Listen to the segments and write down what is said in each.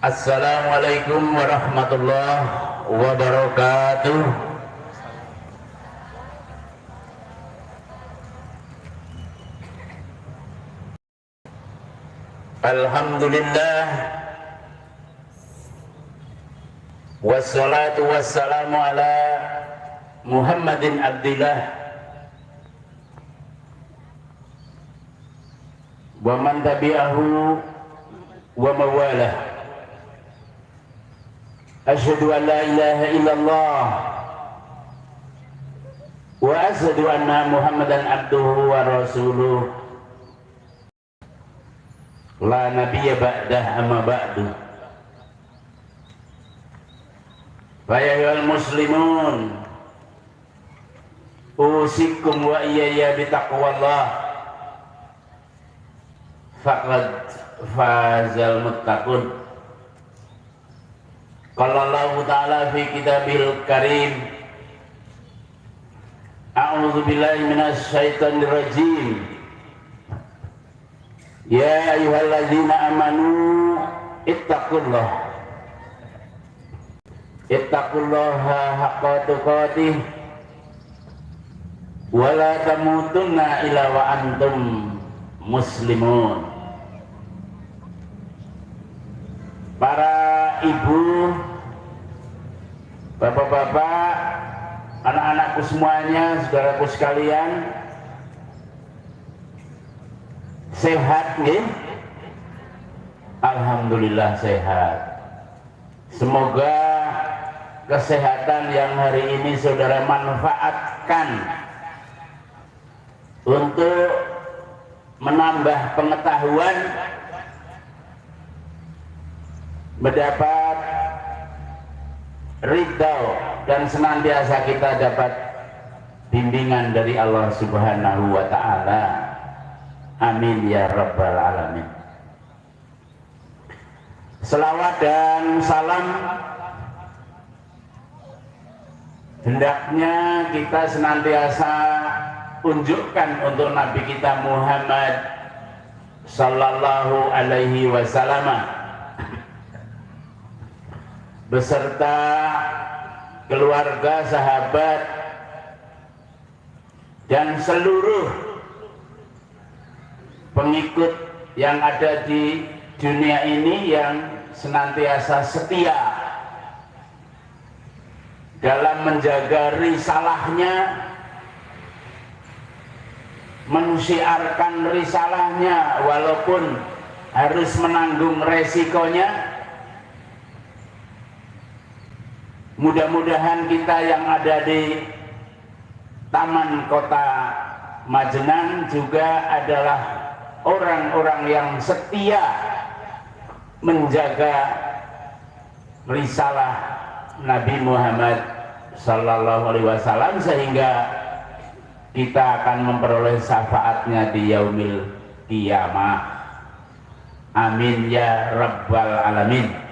Assalamualaikum warahmatullahi wabarakatuh. Alhamdulillah, wassalatu wassalamu ala Muhammadin abdillah wa man tabi'ahu wa mawalah. Asyhadu an la ilaha illallah wa asyhadu anna Muhammadan abduhu wa rasuluh. La nabiyya ba'dah amma ba'du. Fa ya ayyuhal muslimun, usikum wa iyaya bitaqwallah, faqad fazal muttaqun. Qala Allah Ta'ala fi kitabil karim, a'udzu billahi minasy syaithanir rajim. Ya ayyuhalladzina amanu ittaqullaha haqqa tuqatih wa la tamutunna illa wa antum muslimun. Para ibu, bapak-bapak, anak-anakku semuanya, saudaraku sekalian, sehat nih? Alhamdulillah sehat. Semoga kesehatan yang hari ini saudara manfaatkan untuk menambah pengetahuan, mendapat ridho, dan senantiasa kita dapat bimbingan dari Allah Subhanahu wa Ta'ala. Amin ya rabbal alamin. Selawat dan salam hendaknya kita senantiasa unjukkan untuk Nabi kita Muhammad sallallahu alaihi wasallam beserta keluarga, sahabat, dan seluruh pengikut yang ada di dunia ini yang senantiasa setia dalam menjaga risalahnya, mensiarkan risalahnya walaupun harus menanggung resikonya. Mudah-mudahan kita yang ada di Taman Kota Majenang juga adalah orang-orang yang setia menjaga risalah Nabi Muhammad sallallahu alaihi wasallam sehingga kita akan memperoleh syafaatnya di yaumil qiyamah. Amin ya rabbal alamin.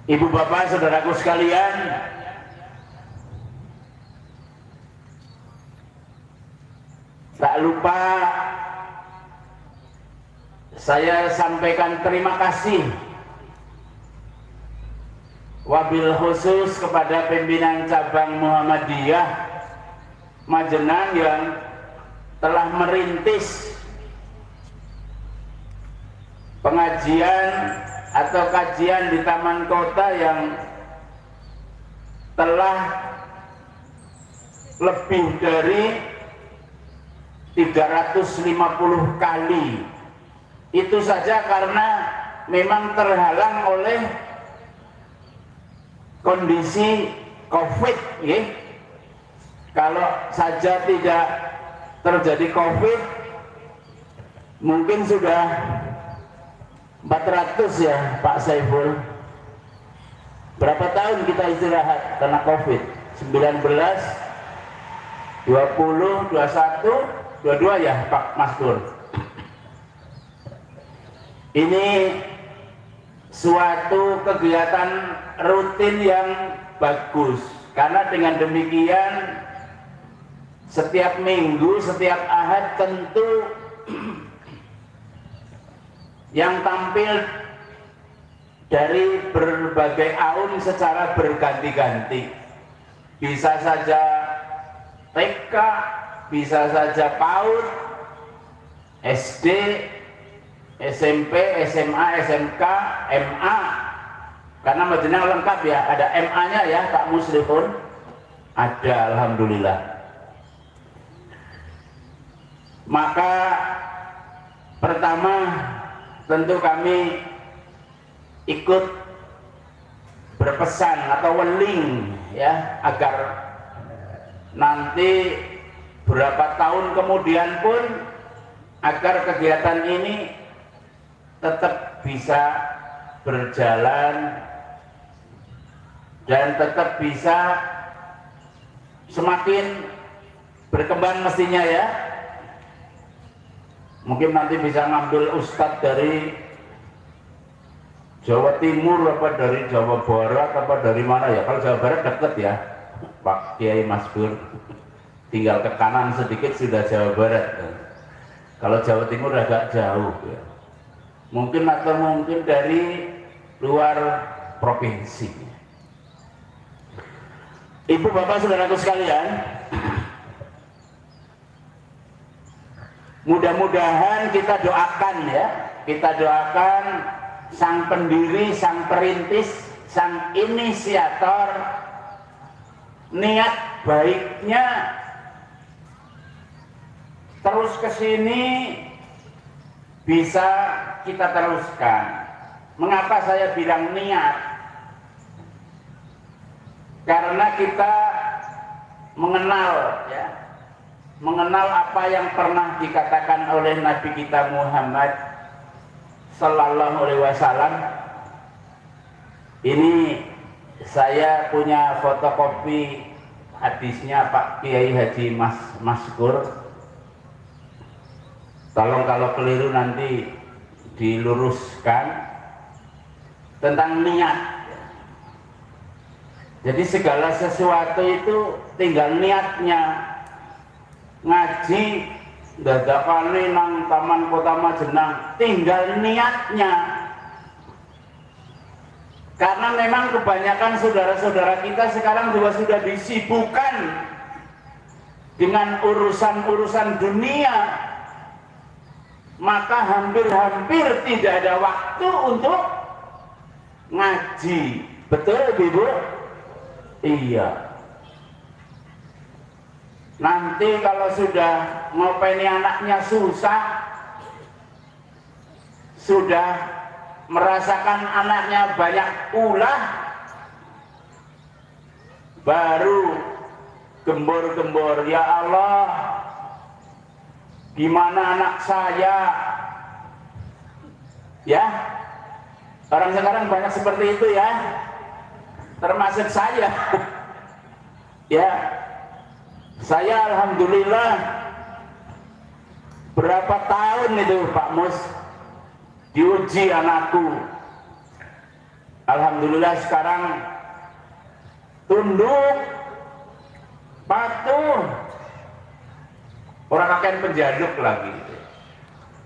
Ibu bapak saudaraku sekalian, tak lupa saya sampaikan terima kasih wabil khusus kepada pimpinan cabang Muhammadiyah Majenang yang telah merintis pengajian atau kajian di taman kota yang telah lebih dari 350 kali. Itu saja karena memang terhalang oleh kondisi COVID ya. Kalau saja tidak terjadi COVID mungkin sudah 400 ya Pak Saiful. Berapa tahun kita istirahat karena COVID? 19, 20, 21, 22 ya Pak Mastur. Ini suatu kegiatan rutin yang bagus, karena dengan demikian setiap minggu, setiap ahad tentu yang tampil dari berbagai aun secara berganti-ganti. Bisa saja TK, bisa saja PAUD, SD, SMP, SMA, SMK, MA. Karena majelisnya lengkap ya, ada MA-nya ya Pak Muslihun. Ada, alhamdulillah. Maka pertama tentu kami ikut berpesan atau weling ya, agar nanti berapa tahun kemudian pun agar kegiatan ini tetap bisa berjalan dan tetap bisa semakin berkembang mestinya ya. Mungkin nanti bisa ngambil ustadz dari Jawa Timur apa dari Jawa Barat apa dari mana ya. Kalau Jawa Barat deket ya Pak Kiai Masbur, tinggal ke kanan sedikit sudah Jawa Barat. Kalau Jawa Timur agak jauh ya. Mungkin atau mungkin dari luar provinsi. Ibu bapak saudaraku sekalian, mudah-mudahan kita doakan ya, kita doakan sang pendiri, sang perintis, sang inisiator, niat baiknya terus ke sini bisa kita teruskan. Mengapa saya bilang niat? Karena kita mengenal ya, mengenal apa yang pernah dikatakan oleh Nabi kita Muhammad Sallallahu Alaihi Wasallam. Ini saya punya fotokopi hadisnya Pak Kiai Haji Maskur. Tolong kalau keliru nanti diluruskan tentang niat. Jadi segala sesuatu itu tinggal niatnya. Ngaji dadakane nang Taman Kota Majenang, tinggal niatnya. Karena memang kebanyakan saudara-saudara kita sekarang juga sudah disibukkan dengan urusan-urusan dunia, maka hampir-hampir tidak ada waktu untuk ngaji. Betul Ibu? Iya. Nanti kalau sudah ngopeni anaknya susah, sudah merasakan anaknya banyak ulah, baru gembor-gembor, ya Allah, gimana anak saya? Ya, orang sekarang banyak seperti itu ya, termasuk saya. Ya, saya alhamdulillah berapa tahun itu Pak Mus diuji anakku. Alhamdulillah sekarang tunduk, patuh, orang akan penjaduk lagi.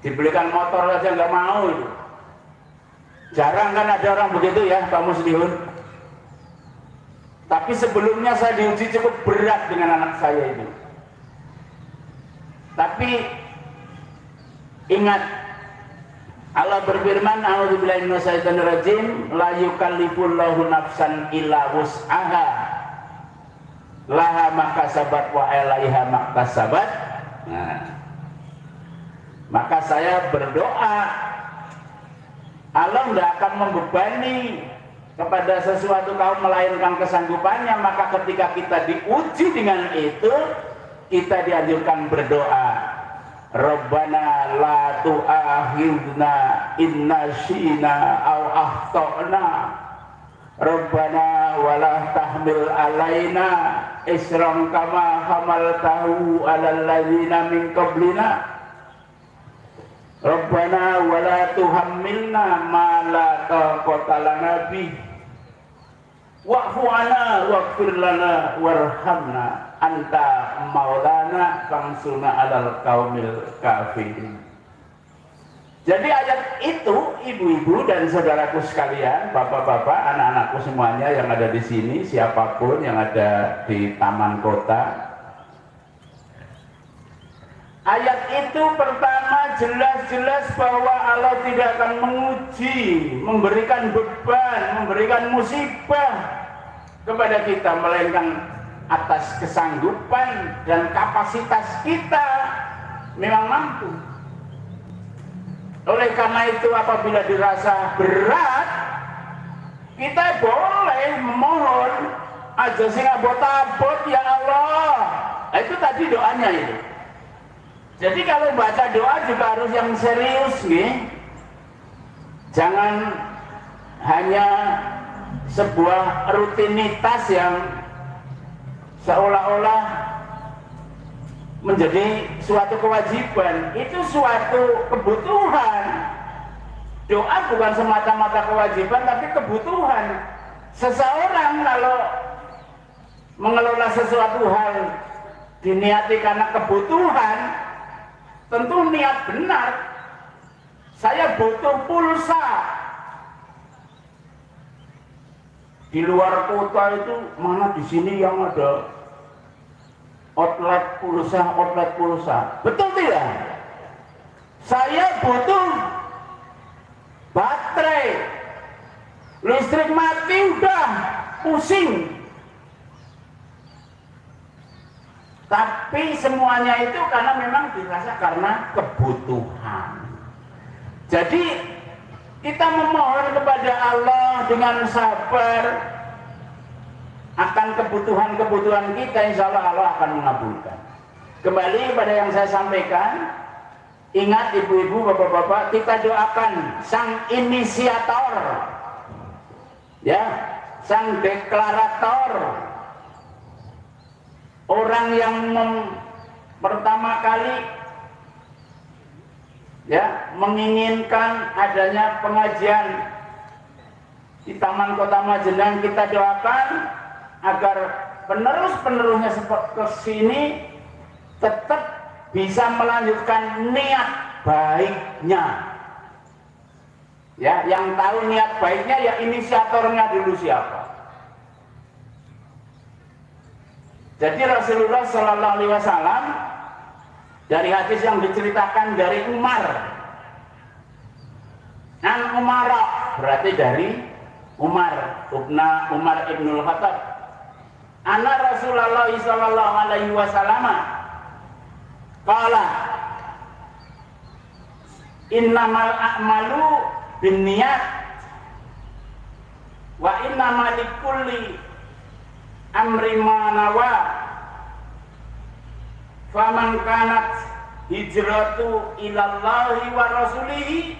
Dibelikan motor aja nggak mau itu. Jarang kan ada orang begitu ya Pak Muslihun. Tapi sebelumnya saya diuji cukup berat dengan anak saya itu. Tapi ingat, Allah berfirman, a'udzubillahi minasyaitonir rajim, la yukallifullahu nafsan illa wus'aha, laha makasabat wa 'alaiha maktasabat. Nah, maka saya berdoa Allah tidak akan membebani kepada sesuatu kaum melainkan kesanggupannya. Maka ketika kita diuji dengan itu, kita dianjurkan berdoa, Rabbana la tu'akhidna inna syi'na aw akhtana, Rabbana wala tahmil alaina isran kama hamaltahu alal ladzina min qablina, Rabbana wala tuhammilna ma la taqata lana bih, wa'fu 'anna waghfir lana warhamna anta maulana fansuna 'alal qaumil kafirin. Jadi ayat itu, ibu-ibu dan saudaraku sekalian, bapak-bapak, anak-anakku semuanya yang ada di sini, siapapun yang ada di taman kota, ayat itu pertama jelas-jelas bahwa Allah tidak akan menguji, memberikan beban, memberikan musibah kepada kita, melainkan atas kesanggupan dan kapasitas kita memang mampu. Oleh karena itu apabila dirasa berat, kita boleh memohon aja sing abot-abot ya Allah. Nah, itu tadi doanya itu. Jadi kalau baca doa juga harus yang serius nih. Jangan hanya sebuah rutinitas yang seolah-olah menjadi suatu kewajiban. Itu suatu kebutuhan. Doa bukan semata-mata kewajiban tapi kebutuhan. Seseorang kalau mengelola sesuatu hal diniati karena kebutuhan, tentu niat benar. Saya butuh pulsa. Di luar kota itu mana di sini yang ada outlet pulsa. Betul tidak? Saya butuh baterai. Listrik mati udah pusing. Tapi semuanya itu karena memang dirasa karena kebutuhan. Jadi kita memohon kepada Allah dengan sabar akan kebutuhan-kebutuhan kita, insya Allah Allah akan mengabulkan. Kembali pada yang saya sampaikan, ingat ibu-ibu, bapak-bapak, kita doakan sang inisiator, ya, sang deklarator, orang yang pertama kali ya menginginkan adanya pengajian di Taman Kota Majenang. Kita doakan agar penerus-penerusnya seperti sini tetap bisa melanjutkan niat baiknya. Ya, yang tahu niat baiknya ya inisiatornya dulu siapa. Jadi Rasulullah Shallallahu Alaihi Wasallam dari hadis yang diceritakan dari Umar, berarti dari Umar ibnul Khattab. Anak Rasulullah Sallallahu Alaihi Wasallam qala innamal a'malu binniyat wa innamal likulli amri ma nawa faman kanat hijratu ilallahi wa rasulihi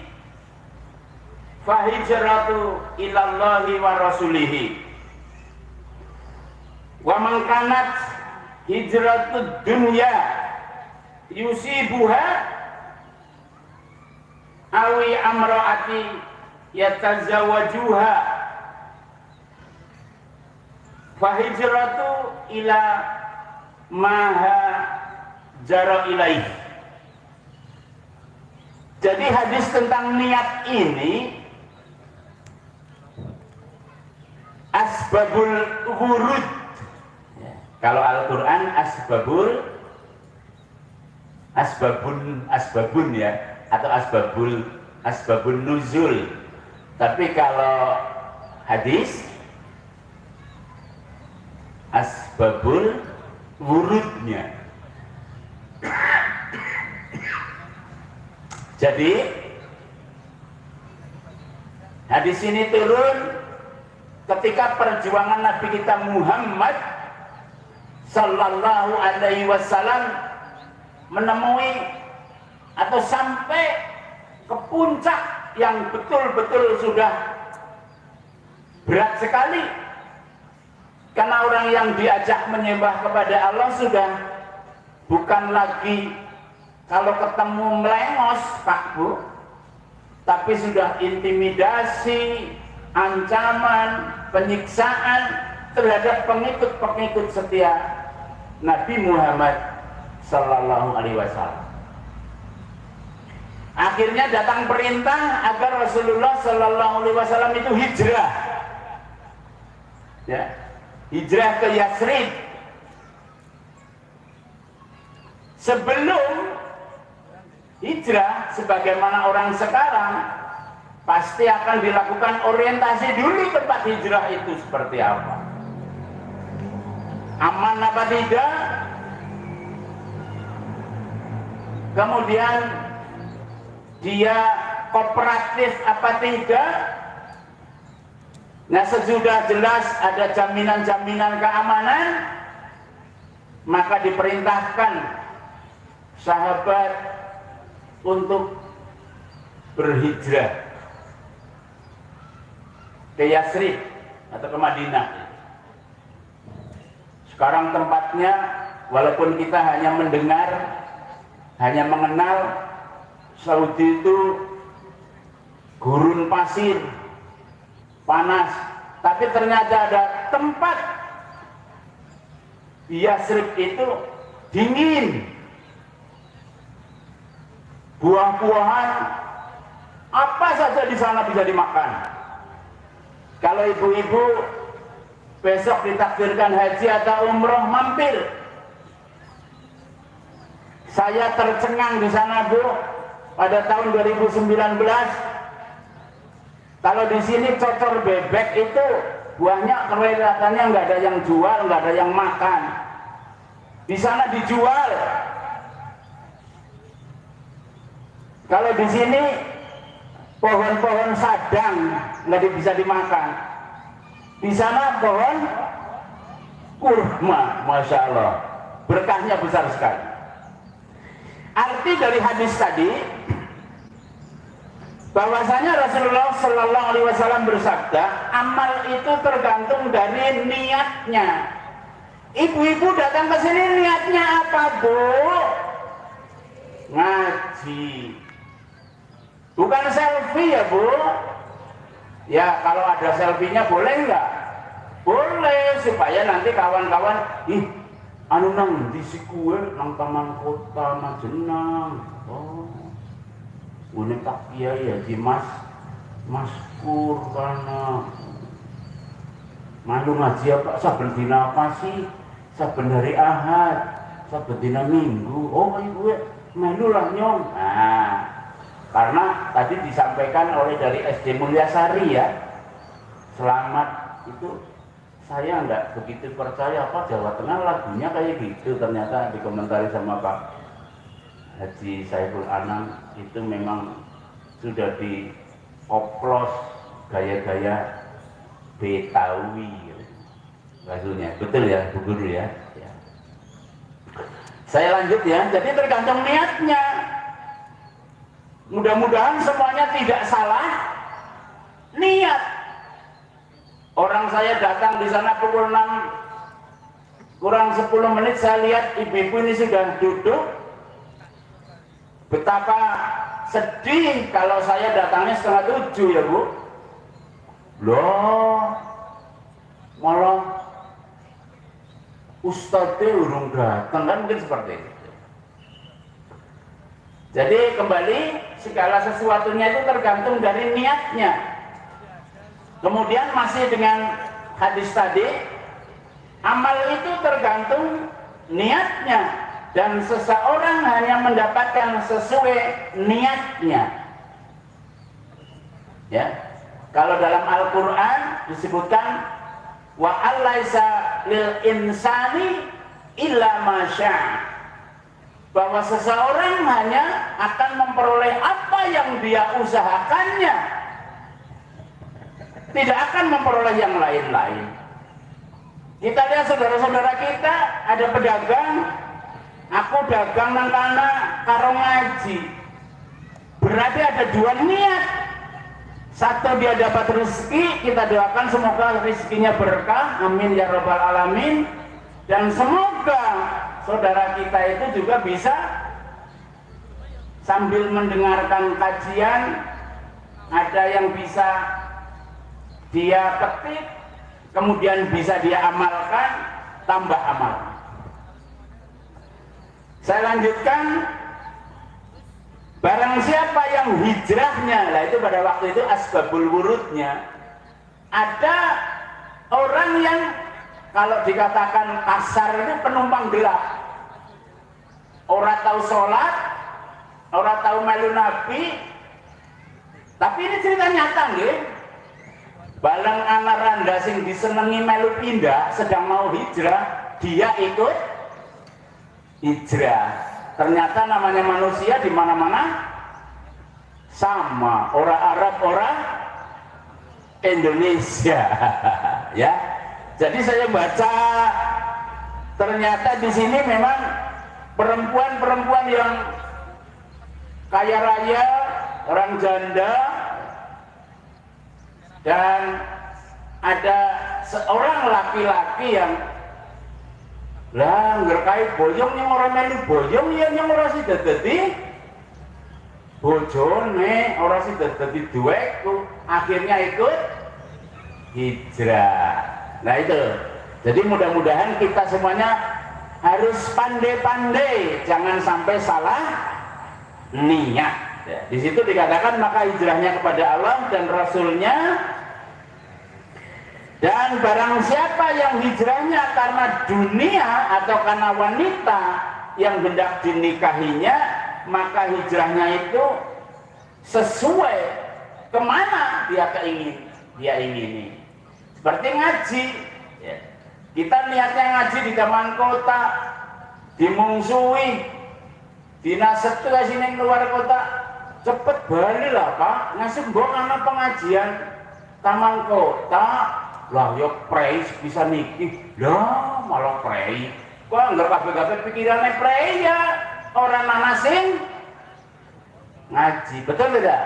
fa hijratu ilallahi wa rasulihi wa man kanat hijratud dunya yusibuha awi amraati yatazawajuha fa hijratu ila maha jara ilaih. Jadi hadis tentang niat ini asbabul wurud. Kalau Al-Quran asbabun ya, atau asbabun nuzul. Tapi kalau hadis asbabul wurudnya. Jadi hadis ini turun ketika perjuangan Nabi kita Muhammad Sallallahu Alaihi Wasallam menemui atau sampai ke puncak yang betul-betul sudah berat sekali, karena orang yang diajak menyembah kepada Allah sudah bukan lagi kalau ketemu melengos Pak Bu, tapi sudah intimidasi, ancaman, penyiksaan terhadap pengikut-pengikut setia Nabi Muhammad Sallallahu Alaihi Wasallam. Akhirnya datang perintah agar Rasulullah Shallallahu Alaihi Wasallam itu hijrah, ya, hijrah ke Yathrib. Sebelum hijrah, sebagaimana orang sekarang, pasti akan dilakukan orientasi dulu tempat hijrah itu seperti apa, aman apa tidak, kemudian dia kooperatif apa tidak. Nah, sesudah jelas ada jaminan-jaminan keamanan, maka diperintahkan sahabat untuk berhijrah ke Yathrib atau ke Madinah. Sekarang tempatnya, walaupun kita hanya mendengar, hanya mengenal Saudi itu gurun pasir, panas, tapi ternyata ada tempat di Yathrib itu dingin, buah-buahan apa saja di sana bisa dimakan. Kalau ibu-ibu besok ditakdirkan haji atau umroh, mampir. Saya tercengang di sana, Bu, pada tahun 2019. Kalau di sini cocor bebek itu buahnya kelihatannya nggak ada yang jual, nggak ada yang makan. Di sana dijual. Kalau di sini pohon-pohon sadang nggak bisa dimakan. Di sana pohon kurma, masya Allah, berkahnya besar sekali. Arti dari hadis tadi, bahwasanya Rasulullah Shallallahu Alaihi Wasallam bersabda, amal itu tergantung dari niatnya. Ibu-ibu datang ke sini niatnya apa, Bu? Ngaji. Bukan selfie ya, Bu. Ya, kalau ada selfie-nya boleh nggak? Boleh, supaya nanti kawan-kawan, anu nang di sikue nang Taman Kota Majenang. Oh, ini tak kiai ya di Mas Pur kana malu ngaji apa saben dina apa sih? Saben hari Ahad, saben dina Minggu. Oh, ibu melu lah nyong. Nah, karena tadi disampaikan oleh dari SD Mulyasari ya, selamat itu saya nggak begitu percaya apa Jawa Tengah lagunya kayak gitu. Ternyata dikomentari sama Pak Haji Saiful Anam, itu memang sudah dioplos gaya-gaya Betawi lagunya. Betul ya Bu Guru ya? Ya. Saya lanjut ya, jadi tergantung niatnya. Mudah-mudahan semuanya tidak salah niat. Orang saya datang di sana pukul 6 kurang 10 menit, saya lihat ibu-ibu ini sudah duduk. Betapa sedih kalau saya datangnya setengah 7 ya, Bu. Loh, malah ustadznya urung datang, kan mungkin seperti itu. Jadi kembali, segala sesuatunya itu tergantung dari niatnya. Kemudian masih dengan hadis tadi, amal itu tergantung niatnya, dan seseorang hanya mendapatkan sesuai niatnya. Ya, kalau dalam Al-Quran disebutkan wa allaisa lil insani illa ma syaa, bahwa seseorang hanya akan memperoleh apa yang dia usahakannya, tidak akan memperoleh yang lain-lain. Kita lihat saudara-saudara kita, ada pedagang, aku dagang nang kana karo ngaji. Berarti ada dua niat. Satu, dia dapat rezeki, kita doakan semoga rezekinya berkah, amin ya rabbal alamin. Dan semoga saudara kita itu juga bisa sambil mendengarkan kajian, ada yang bisa dia petik, kemudian bisa dia amalkan, tambah amal. Saya lanjutkan, Barang siapa yang hijrahnya, lah itu pada waktu itu asbabul wurudnya, ada orang yang kalau dikatakan kasar itu penumpang gelap, orang tahu sholat, orang tahu melu nabi, tapi ini cerita nyata nggih. Balang anak randa sing disenengi melu pindah sedang mau hijrah, dia ikut hijrah. Ternyata namanya manusia di mana-mana sama, orang Arab, orang Indonesia. Ya. Jadi saya baca ternyata di sini memang perempuan-perempuan yang kaya raya, orang janda, dan ada seorang laki-laki yang lah ngerkai boyong yang orang melu boyong yang orang sida dadi bojone, orang sida dadi duweku, akhirnya ikut hijrah. Nah itu, jadi mudah-mudahan kita semuanya harus pandai-pandai, jangan sampai salah niat. Ya, di situ dikatakan maka hijrahnya kepada Allah dan Rasulnya. Dan barang siapa yang hijrahnya karena dunia atau karena wanita yang hendak dinikahinya, maka hijrahnya itu sesuai kemana dia ingini. Seperti ngaji, ya. Kita niatnya ngaji di taman kota, dimungsui, dinaset tuh sini keluar kota, cepet balik lah Pak, ngasih mbok anak pengajian taman kota. Lah yo prei bisa niki, lah malah prei. Kok anggere kabeh-kabeh pikirane prei ya orang nanasin ngaji, betul tidak?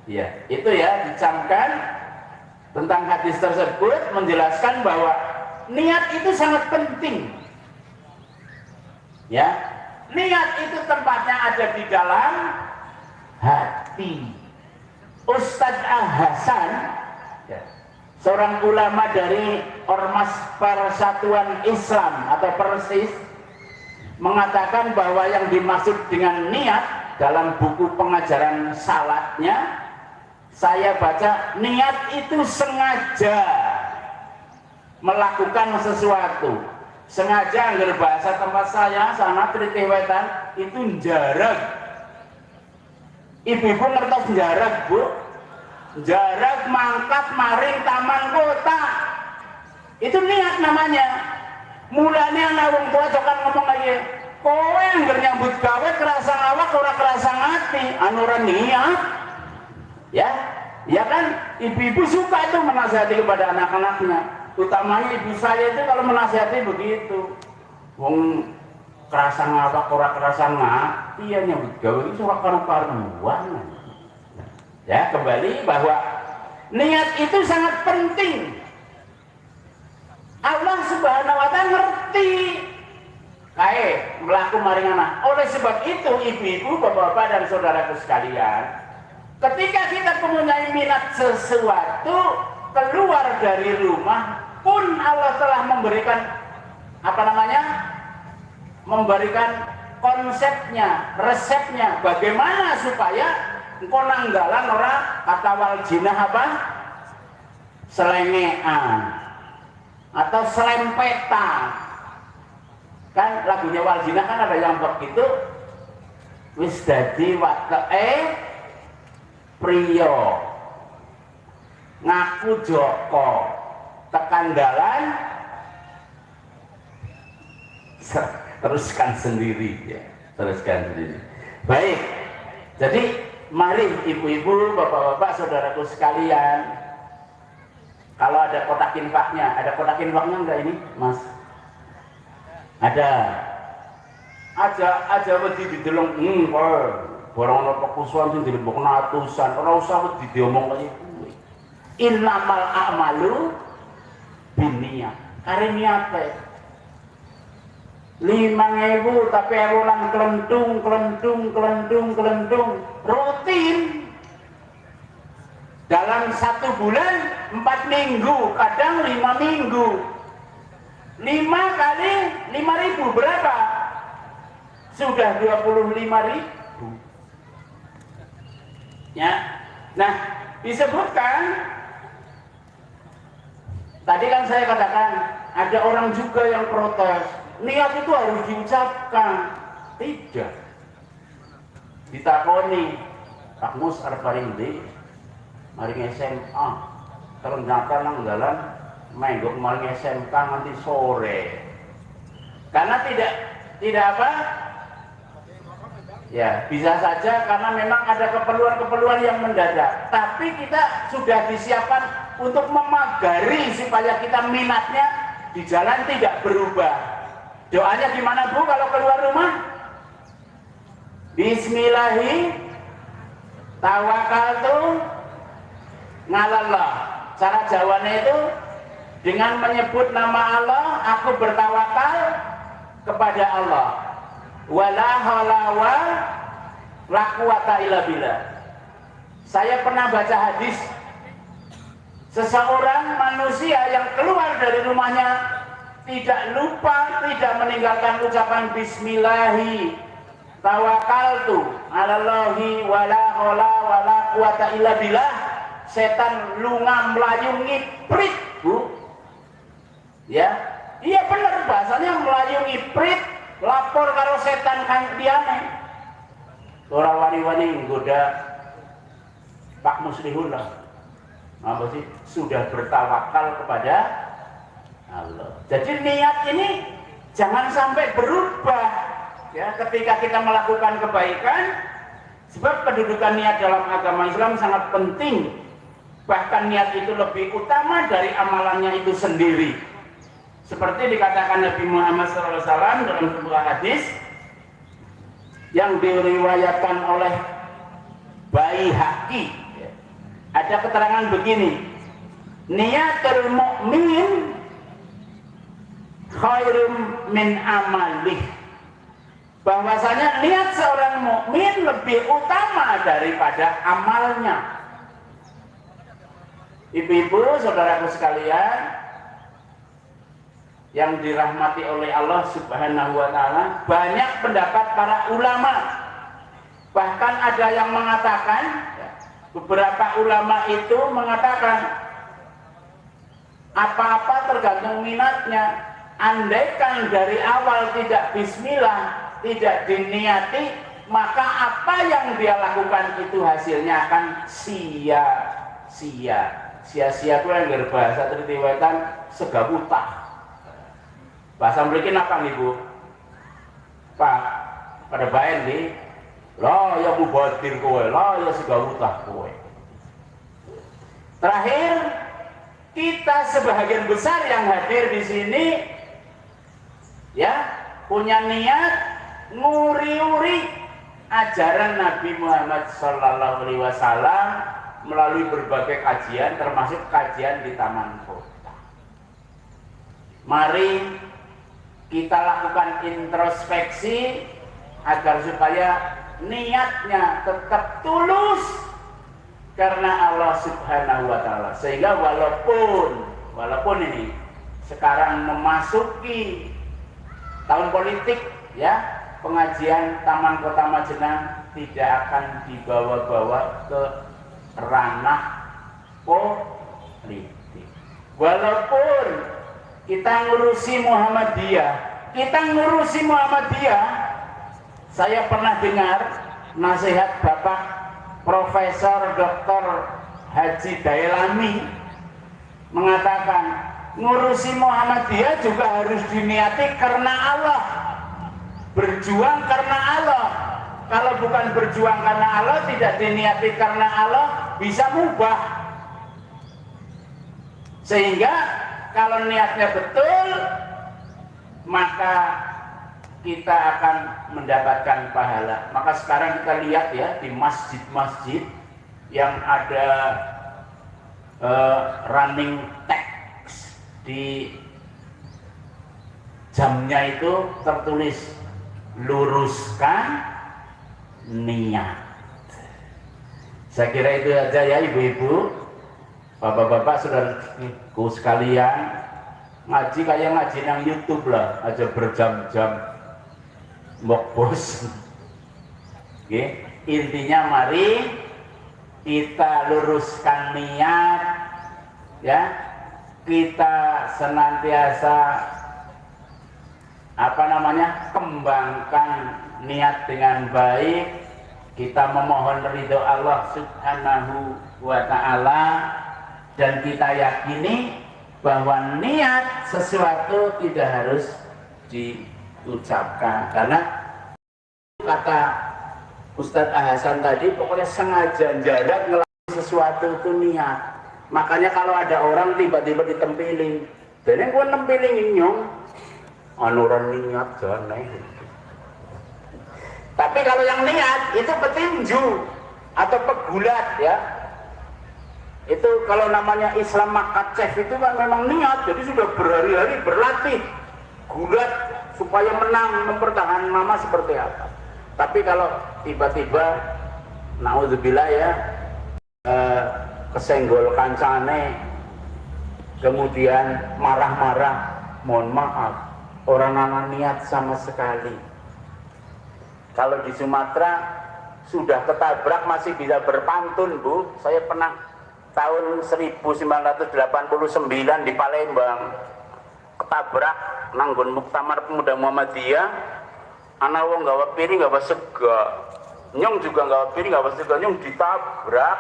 Iya, itu ya dicamkan tentang hadis tersebut menjelaskan bahwa niat itu sangat penting. Ya, niat itu tempatnya ada di dalam hati. Ustadz Al-Hasan, ya, seorang ulama dari Ormas Persatuan Islam atau Persis, mengatakan bahwa yang dimaksud dengan niat dalam buku pengajaran salatnya, saya baca, niat itu sengaja melakukan sesuatu. Sengaja anggar bahasa tempat saya sana Triti Wetan itu jarak. Ibu-ibu ngertos jarak, Bu? Jarak mangkat maring taman kota. Itu niat namanya. Mulanya ana wong tua cokan ngomong lagi, kowe anggar nyambut gawe kerasa awak ora kerasa ngati, anu ora niat. Ya, ya kan ibu-ibu suka itu menasihati kepada anak-anaknya. Utamanya ibu saya itu kalau menasihati begitu. Wong kerasa ngawak ora kerasa ngati, ya nyambut gawe itu ora karu-karuan. Ya, kembali bahwa niat itu sangat penting. Allah Subhanahu wa taala ngerti kae mlaku maring anak. Oleh sebab itu ibu-ibu, bapak-bapak dan saudaraku sekalian, ketika kita mempunyai minat sesuatu, keluar dari rumah pun Allah telah memberikan memberikan konsepnya, resepnya, bagaimana supaya engkau nanggalan orang kata wal jinah apa? Selengean atau selempetan. Kan lagunya wal jinah kan ada yang begitu, wis dadi wateke priyo ngaku Joko tekan dalan teruskan sendiri ya, teruskan sendiri. Baik, jadi mari ibu-ibu, bapak-bapak, saudaraku sekalian, kalau ada kotak infaknya, ada kotak infaknya enggak ini, Mas? Ada. Aja wedi dideleng, barang ana pekusuhan sing dilebokna atusan, ora usah wedi diomong kaya kuwi. Innamal a'malu binniyat. Kare niate. 5.000 tapi ewolan kelentung rutin dalam 1 bulan 4 minggu, kadang 5 minggu. 5 kali 5.000 berapa? Sudah 25.000. Ya. Nah, disebutkan tadi kan saya katakan ada orang juga yang protes, niat itu harus diucapkan. Tidak. Ditakoni, Pak Mus arep paring ndi? Maring SMA. Ternyata nang dalan menggok maring SMK nanti sore. Karena tidak apa? Ya, bisa saja karena memang ada keperluan-keperluan yang mendadak. Tapi kita sudah disiapkan untuk memagari supaya kita minatnya di jalan tidak berubah. Doanya gimana Bu kalau keluar rumah? Bismillahi tawakkaltu ngalallah. Cara Jawanya itu dengan menyebut nama Allah, aku bertawakal kepada Allah. Wala haula wala quwata illa billah. Saya pernah baca hadis seseorang manusia yang keluar dari rumahnya tidak lupa, tidak meninggalkan ucapan bismillahi tawakkaltu 'alallahi wala haula wala quwata illa billah. Setan lunga melayu ngiprit, Bu. Ya, iya benar bahasanya melayu ngiprit, lapor karo setan kan diane. Ora wani-wani nggoda Pak Muslihun lah. Apa sih? Sudah bertawakal kepada Allah. Jadi niat ini jangan sampai berubah. Ya, ketika kita melakukan kebaikan, sebab kedudukan niat dalam agama Islam sangat penting. Bahkan niat itu lebih utama dari amalannya itu sendiri. Seperti dikatakan Nabi Muhammad SAW dalam sebuah hadis yang diriwayatkan oleh Baihaqi. Ada keterangan begini, niatul mu'min khairum min amalih. Bahwasanya niat seorang mukmin lebih utama daripada amalnya. Ibu-ibu, saudaraku sekalian yang dirahmati oleh Allah Subhanahu wa taala, banyak pendapat para ulama. Bahkan ada yang mengatakan, beberapa ulama itu mengatakan apa-apa tergantung minatnya. Andaikan dari awal tidak bismillah, tidak diniati, maka apa yang dia lakukan itu hasilnya akan sia-sia. Sia-sia itu yang berbahasa tertiwaitan segawutah. Bahasa mriki apa nih Bu? Pak, pada bayan nih, lah ya mubadir kowe, lah ya segawutah kowe. Terakhir, kita sebagian besar yang hadir di sini ya punya niat nguri-uri ajaran Nabi Muhammad SAW melalui berbagai kajian, termasuk kajian di Taman Kota. Mari kita lakukan introspeksi agar supaya niatnya tetap tulus karena Allah Subhanahu wa taala. Sehingga walaupun ini sekarang memasuki tahun politik ya, pengajian Taman Kota Majenang tidak akan dibawa-bawa ke ranah politik. Walaupun kita ngurusi Muhammadiyah, saya pernah dengar nasihat Bapak Profesor Dr. Haji Dailami mengatakan ngurusi Muhammadiyah juga harus diniati karena Allah, berjuang karena Allah. Kalau bukan berjuang karena Allah, tidak diniati karena Allah, bisa mubah. Sehingga kalau niatnya betul, maka kita akan mendapatkan pahala. Maka sekarang kita lihat ya, di masjid-masjid yang ada running text di jamnya itu tertulis luruskan niat. Saya kira itu aja ya ibu-ibu, bapak-bapak, saudaraku sekalian. Ngaji kayak ngaji nang YouTube lah, aja berjam-jam mok bos. Intinya mari kita luruskan niat, ya, kita senantiasa kembangkan niat dengan baik, kita memohon ridho Allah Subhanahu wa ta'ala, dan kita yakini bahwa niat sesuatu tidak harus diucapkan, karena kata Ustadz Hasan tadi, pokoknya sengaja jarak ngelakuin sesuatu itu niat. Makanya kalau ada orang tiba-tiba ditempelin, dan yang gue nempelin nyong anuran niat jane. Tapi kalau yang niat itu petinju atau pegulat, ya, itu kalau namanya Islam Makachev itu kan memang niat, jadi sudah berhari-hari berlatih gulat supaya menang, mempertahankan nama seperti apa. Tapi kalau tiba-tiba naudzubillah, ya, kesenggol kancane, kemudian marah-marah, mohon maaf, orang nana niat sama sekali. Kalau di Sumatera sudah ketabrak masih bisa berpantun, Bu. Saya pernah tahun 1989 di Palembang ketabrak nanggon muktamar pemuda Muhammadiyah, anak wong gawa piring gawa sega, nyong juga gawa piring gawa sega, nyong ditabrak,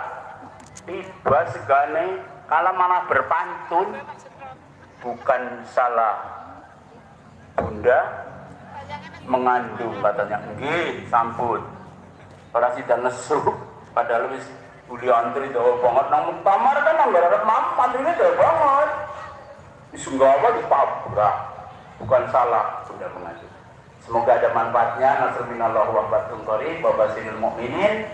tiba segane kala malah berpantun, bukan salah bunda mengandung, katanya nggih sampun ora sida nesu, padahal wis buli antri dawa banget nang muktamar kan nang garap mantrine dawa banget, wis nggawa ditabrak, bukan salah bunda mengandung. Semoga ada manfaatnya. Nasrul minallah wa fathun qarib wa basyiril mukminin.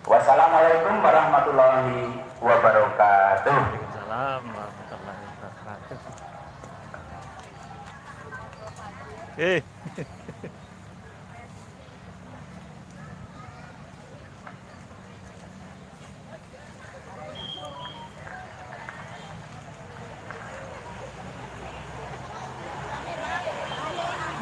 Wassalamualaikum warahmatullahi wabarakatuh. Waalaikumsalam warahmatullahi wabarakatuh.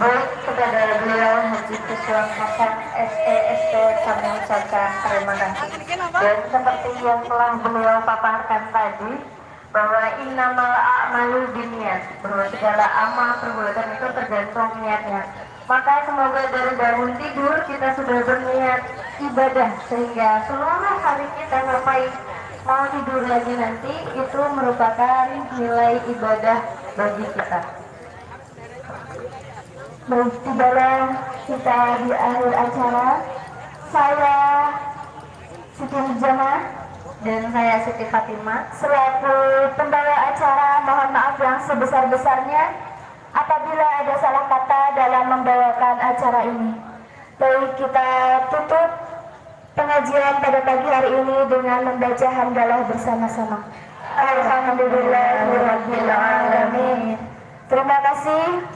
Baik, kepada beliau Haji Kuswan Hasan SEST kami ucapkan terima kasih. Dan seperti yang telah beliau paparkan tadi, bahwa innamal a'malu binniyat, bahwa segala amal perbuatan itu tergantung niatnya. Maka semoga dari bangun tidur kita sudah berniat ibadah, sehingga seluruh hari kita sampai mau tidur lagi nanti itu merupakan nilai ibadah bagi kita. Baik, tibalah kita di akhir acara. Saya Siti Hujamah dan saya Siti Fatimah selaku pembawa acara, mohon maaf yang sebesar-besarnya apabila ada salah kata dalam membawakan acara ini. Baik, kita tutup pengajian pada pagi hari ini dengan membaca hamdalah bersama-sama. Alhamdulillahirabbil alamin. Terima kasih.